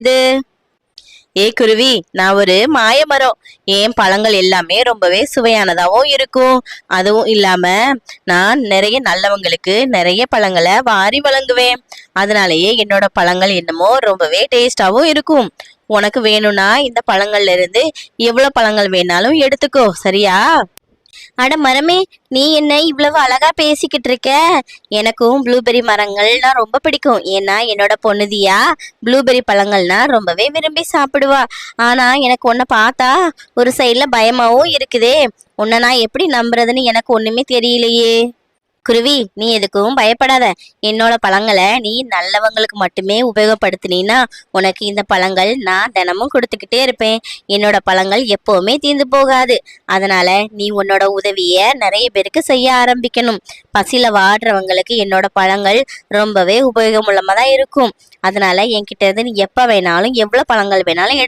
இது குருவி, நான் ஒரு மாய மரம். என் பழங்கள் எல்லாமே ரொம்பவே சுவையானதாகவும் இருக்கும். அதுவும் இல்லாம நான் நிறைய நல்லவங்களுக்கு நிறைய பழங்களை வாரி வழங்குவேன். அதனாலயே என்னோட பழங்கள் என்னமோ ரொம்பவே டேஸ்டாவும் இருக்கும். உனக்கு வேணும்னா இந்த பழங்கள்ல இருந்து எவ்வளவு பழங்கள் வேணாலும் எடுத்துக்கோ, சரியா? அட மரமே, நீ என்ன இவ்வளவு அழகா பேசிக்கிட்டு இருக்க? எனக்கும் ப்ளூபெர்ரி மரங்கள்னா ரொம்ப பிடிக்கும். ஏன்னா என்னோட பொண்ணுதியா ப்ளூபெர்ரி பழங்கள்னா ரொம்பவே விரும்பி சாப்பிடுவா. ஆனா எனக்கு உன்னை பார்த்தா ஒரு சைட்ல பயமாவும் இருக்குதே. உன்னை நான் எப்படி நம்புறதுன்னு எனக்கு ஒண்ணுமே தெரியலையே. குருவி, நீ எதுக்கும் பயப்படாத. என்னோட பழங்களை நீ நல்லவங்களுக்கு மட்டுமே உபயோகப்படுத்தினா உனக்கு இந்த பழங்கள் நான் தினமும் கொடுத்துக்கிட்டே இருப்பேன். என்னோட பழங்கள் எப்பவுமே தீர்ந்து போகாது. அதனால நீ உன்னோட உதவிய நிறைய பேருக்கு செய்ய ஆரம்பிக்கணும். பசியில வாடுறவங்களுக்கு என்னோட பழங்கள் ரொம்பவே உபயோகமுள்ளமா தான் இருக்கும். அதனால என்கிட்ட இருந்து நீ எப்ப வேணாலும் எவ்வளவு பழங்கள் வேணாலும்